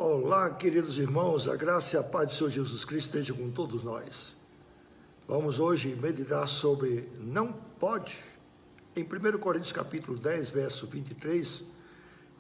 Olá, queridos irmãos, a graça e a paz do Senhor Jesus Cristo esteja com todos nós. Vamos hoje meditar sobre não pode. Em 1 Coríntios capítulo 10, verso 23,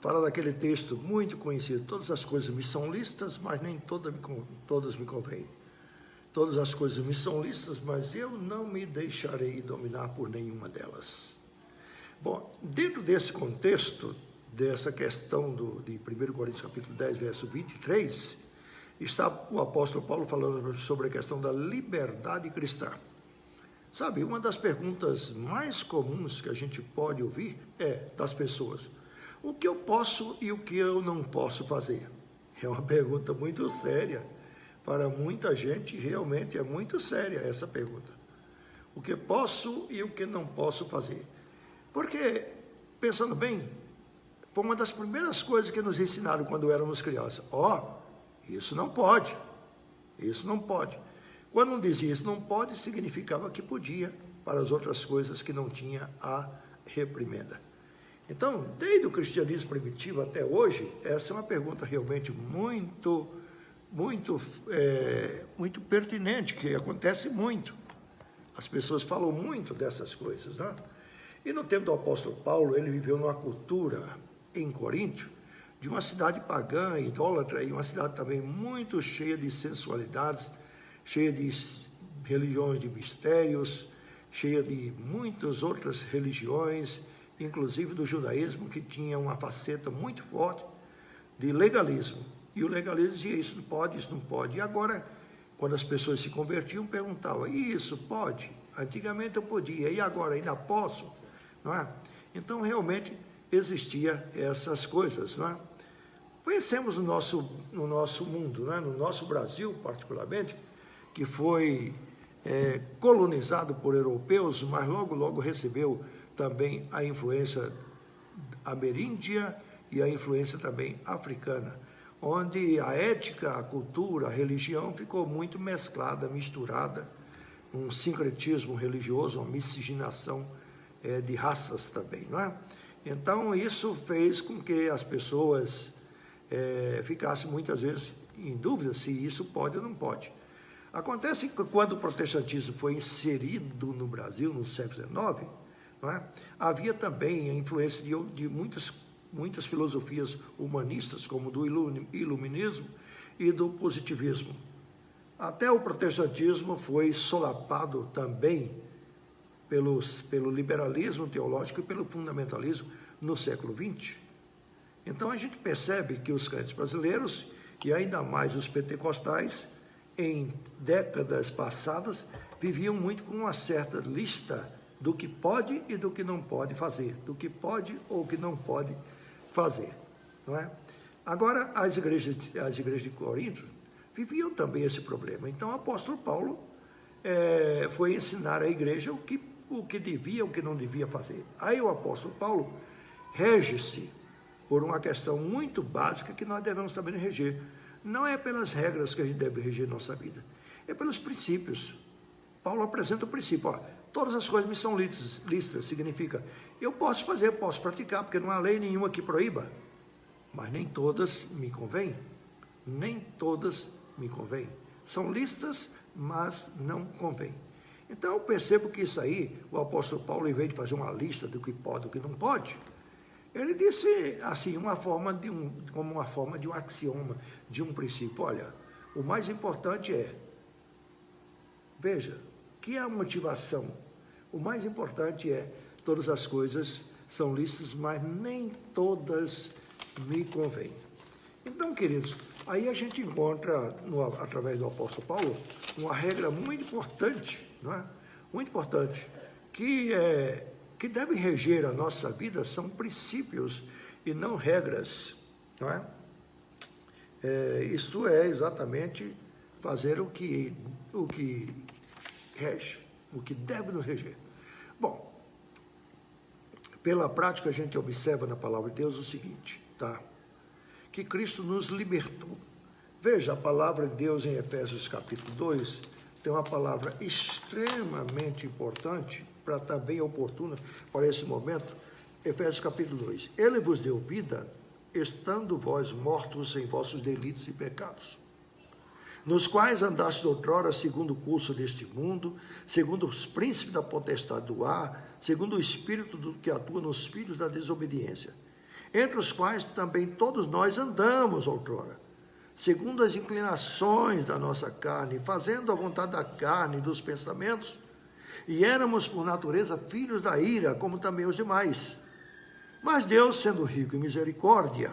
fala daquele texto muito conhecido: todas as coisas me são lícitas, mas nem todas me convêm. Todas as coisas me são lícitas, mas eu não me deixarei dominar por nenhuma delas. Bom, dentro desse contexto, dessa questão de 1 Coríntios capítulo 10, verso 23, está o apóstolo Paulo falando sobre a questão da liberdade cristã. Sabe, uma das perguntas mais comuns que a gente pode ouvir é das pessoas: o que eu posso e o que eu não posso fazer? É uma pergunta muito séria. Para muita gente, realmente é muito séria essa pergunta. O que posso e o que não posso fazer? Porque, pensando bem, foi uma das primeiras coisas que nos ensinaram quando éramos crianças. Isso não pode, isso não pode. Quando não dizia isso não pode, significava que podia para as outras coisas que não tinha a reprimenda. Então, desde o cristianismo primitivo até hoje, essa é uma pergunta realmente muito pertinente, que acontece muito. As pessoas falam muito dessas coisas, né? E no tempo do apóstolo Paulo, ele viveu numa cultura em Coríntio, de uma cidade pagã, idólatra, e uma cidade também muito cheia de sensualidades, cheia de religiões de mistérios, cheia de muitas outras religiões, inclusive do judaísmo, que tinha uma faceta muito forte de legalismo. E o legalismo dizia: isso não pode, isso não pode. E agora, quando as pessoas se convertiam, perguntavam: e isso pode? Antigamente eu podia, e agora ainda posso? Não é? Então, realmente, existia essas coisas, não é? Conhecemos no nosso mundo, não é? No nosso Brasil, particularmente, que foi colonizado por europeus, mas logo recebeu também a influência ameríndia e a influência também africana, onde a ética, a cultura, a religião ficou muito mesclada, misturada, um sincretismo religioso, uma miscigenação de raças também, não é? Então, isso fez com que as pessoas ficassem muitas vezes em dúvida se isso pode ou não pode. Acontece que quando o protestantismo foi inserido no Brasil, no século XIX, não é? Havia também a influência de muitas filosofias humanistas, como do iluminismo e do positivismo. Até o protestantismo foi solapado também pelo liberalismo teológico e pelo fundamentalismo no século XX. Então a gente percebe que os crentes brasileiros, e ainda mais os pentecostais, em décadas passadas, viviam muito com uma certa lista do que pode e do que não pode fazer, do que pode ou que não pode fazer, não é? Agora, as igrejas de Corinto viviam também esse problema. Então o apóstolo Paulo foi ensinar à igreja o que devia, o que não devia fazer. Aí o apóstolo Paulo rege-se por uma questão muito básica que nós devemos também reger. Não é pelas regras que a gente deve reger nossa vida, é pelos princípios. Paulo apresenta o princípio: todas as coisas me são lícitas, significa, eu posso fazer, posso praticar, porque não há lei nenhuma que proíba, mas nem todas me convêm, nem todas me convêm. São lícitas, mas não convêm. Então eu percebo que isso aí, o apóstolo Paulo, em vez de fazer uma lista do que pode e do que não pode, ele disse assim, como uma forma de um axioma, de um princípio: olha, o mais importante veja, que é a motivação? O mais importante todas as coisas são lícitas, mas nem todas me convêm. Então, queridos, aí a gente encontra, através do apóstolo Paulo, uma regra muito importante, não é? Muito importante, que deve reger a nossa vida, são princípios e não regras, não é? Isto é exatamente fazer o que rege, o que deve nos reger. Bom, pela prática a gente observa na palavra de Deus o seguinte, tá? Que Cristo nos libertou. Veja, a palavra de Deus em Efésios capítulo 2, tem uma palavra extremamente importante, para estar bem oportuna para esse momento. Efésios capítulo 2, ele vos deu vida estando vós mortos em vossos delitos e pecados, nos quais andastes outrora segundo o curso deste mundo, segundo os príncipes da potestade do ar, segundo o espírito do que atua nos filhos da desobediência, entre os quais também todos nós andamos outrora, segundo as inclinações da nossa carne, fazendo a vontade da carne e dos pensamentos, e éramos por natureza filhos da ira, como também os demais. Mas Deus, sendo rico em misericórdia,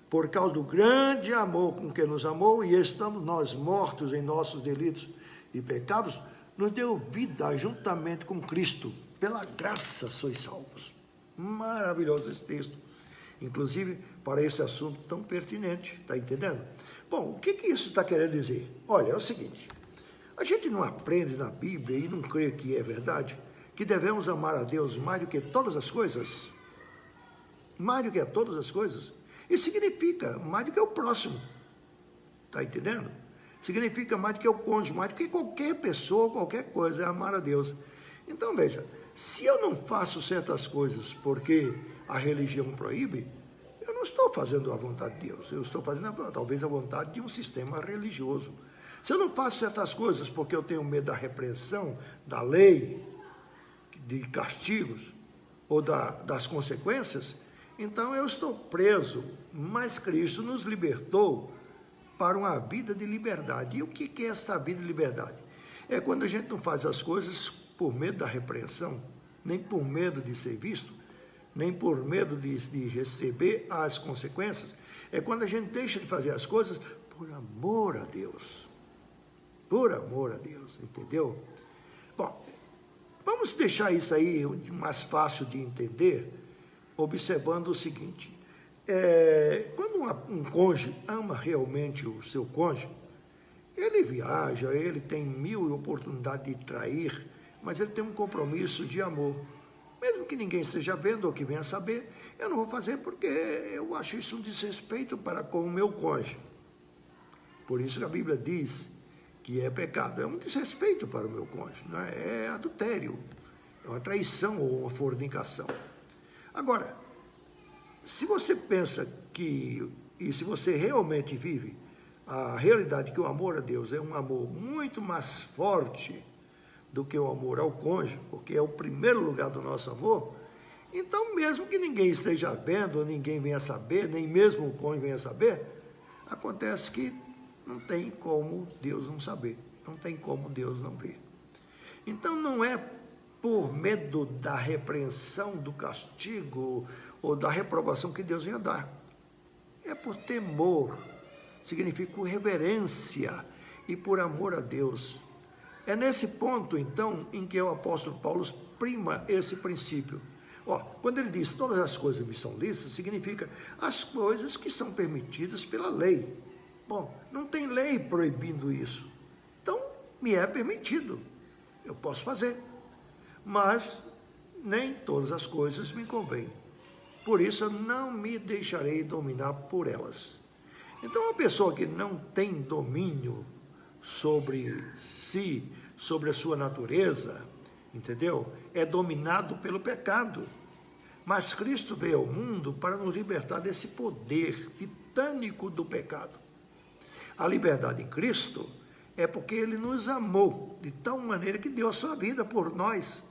por causa do grande amor com que nos amou, e estando nós mortos em nossos delitos e pecados, nos deu vida juntamente com Cristo. Pela graça sois salvos. Maravilhoso esse texto. Inclusive, para esse assunto tão pertinente. Está entendendo? Bom, o que isso está querendo dizer? Olha, é o seguinte. A gente não aprende na Bíblia e não crê que é verdade, que devemos amar a Deus mais do que todas as coisas? Mais do que todas as coisas? Isso significa mais do que o próximo, está entendendo? Significa mais do que o cônjuge, mais do que qualquer pessoa, qualquer coisa, é amar a Deus. Então, veja, se eu não faço certas coisas porque a religião proíbe, eu não estou fazendo a vontade de Deus, eu estou fazendo talvez a vontade de um sistema religioso. Se eu não faço certas coisas porque eu tenho medo da repressão, da lei, de castigos ou das consequências, então eu estou preso, mas Cristo nos libertou para uma vida de liberdade. E o que é essa vida de liberdade? É quando a gente não faz as coisas por medo da repreensão, nem por medo de ser visto, nem por medo de receber as consequências. É quando a gente deixa de fazer as coisas por amor a Deus. Por amor a Deus, entendeu? Bom, vamos deixar isso aí mais fácil de entender, observando o seguinte, quando um cônjuge ama realmente o seu cônjuge, ele viaja, ele tem mil oportunidades de trair, mas ele tem um compromisso de amor. Mesmo que ninguém esteja vendo ou que venha saber, eu não vou fazer porque eu acho isso um desrespeito para com o meu cônjuge. Por isso que a Bíblia diz que é pecado, é um desrespeito para o meu cônjuge, não é? É adultério, é uma traição ou uma fornicação. Agora, se você pensa e se você realmente vive a realidade que o amor a Deus é um amor muito mais forte do que o amor ao cônjuge, porque é o primeiro lugar do nosso amor, então mesmo que ninguém esteja vendo, ninguém venha saber, nem mesmo o cônjuge venha saber, acontece que não tem como Deus não saber, não tem como Deus não ver. Então não é por medo da repreensão, do castigo ou da reprovação que Deus venha dar. É por temor, significa por reverência e por amor a Deus. É nesse ponto, então, em que o apóstolo Paulo prima esse princípio. Quando ele diz todas as coisas me são lícitas, significa as coisas que são permitidas pela lei. Bom, não tem lei proibindo isso. Então, me é permitido. Eu posso fazer. Mas nem todas as coisas me convêm. Por isso, eu não me deixarei dominar por elas. Então, uma pessoa que não tem domínio sobre si, sobre a sua natureza, entendeu? É dominado pelo pecado. Mas Cristo veio ao mundo para nos libertar desse poder titânico do pecado. A liberdade em Cristo é porque Ele nos amou de tal maneira que deu a sua vida por nós.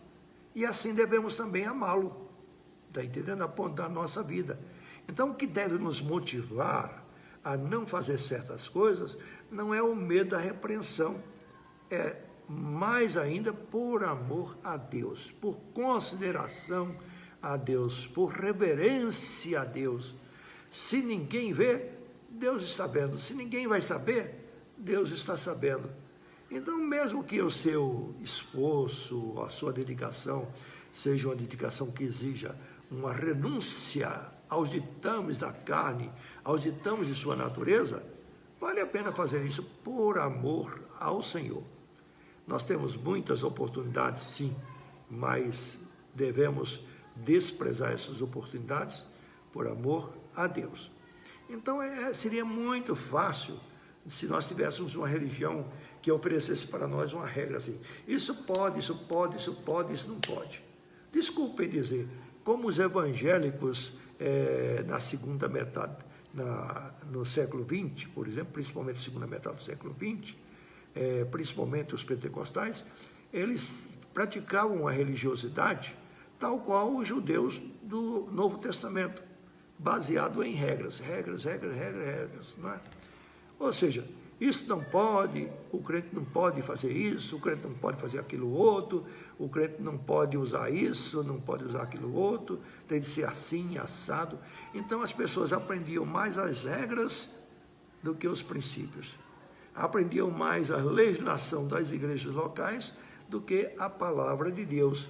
E assim devemos também amá-lo. Está entendendo? A ponto da nossa vida. Então, o que deve nos motivar a não fazer certas coisas não é o medo da repreensão. É mais ainda por amor a Deus, por consideração a Deus, por reverência a Deus. Se ninguém vê, Deus está vendo. Se ninguém vai saber, Deus está sabendo. Então, mesmo que o seu esforço, a sua dedicação, seja uma dedicação que exija uma renúncia aos ditames da carne, aos ditames de sua natureza, vale a pena fazer isso por amor ao Senhor. Nós temos muitas oportunidades, sim, mas devemos desprezar essas oportunidades por amor a Deus. Então, seria muito fácil se nós tivéssemos uma religião que oferecesse para nós uma regra assim, isso pode, isso pode, isso pode, isso não pode. Desculpem dizer, como os evangélicos na segunda metade, no século XX, por exemplo, principalmente na segunda metade do século XX, principalmente os pentecostais, eles praticavam a religiosidade tal qual os judeus do Novo Testamento, baseado em regras, não é? Ou seja, isso não pode, o crente não pode fazer isso, o crente não pode fazer aquilo outro, o crente não pode usar isso, não pode usar aquilo outro, tem de ser assim, assado. Então as pessoas aprendiam mais as regras do que os princípios. Aprendiam mais a legislação das igrejas locais do que a palavra de Deus.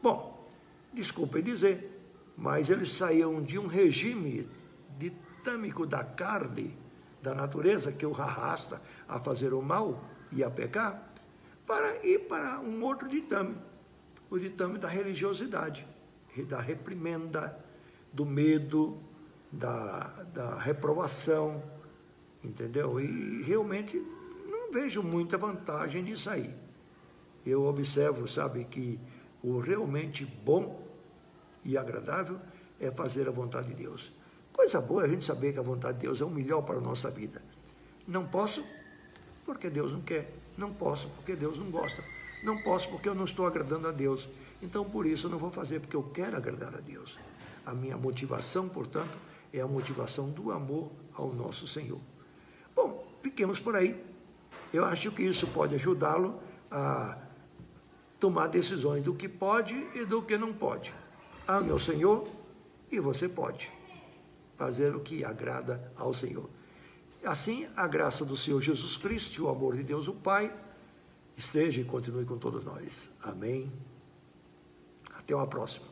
Bom, desculpem dizer, mas eles saíam de um regime ditâmico da carne, da natureza, que o arrasta a fazer o mal e a pecar, para ir para um outro ditame, o ditame da religiosidade, da reprimenda, do medo, da reprovação, entendeu? E realmente não vejo muita vantagem nisso aí. Eu observo, sabe, que o realmente bom e agradável é fazer a vontade de Deus. Coisa boa é a gente saber que a vontade de Deus é o melhor para a nossa vida. Não posso porque Deus não quer. Não posso porque Deus não gosta. Não posso porque eu não estou agradando a Deus. Então, por isso, eu não vou fazer porque eu quero agradar a Deus. A minha motivação, portanto, é a motivação do amor ao nosso Senhor. Bom, fiquemos por aí. Eu acho que isso pode ajudá-lo a tomar decisões do que pode e do que não pode. Ame ao Senhor e você pode fazer o que agrada ao Senhor. Assim, a graça do Senhor Jesus Cristo e o amor de Deus o Pai esteja e continue com todos nós. Amém. Até uma próxima.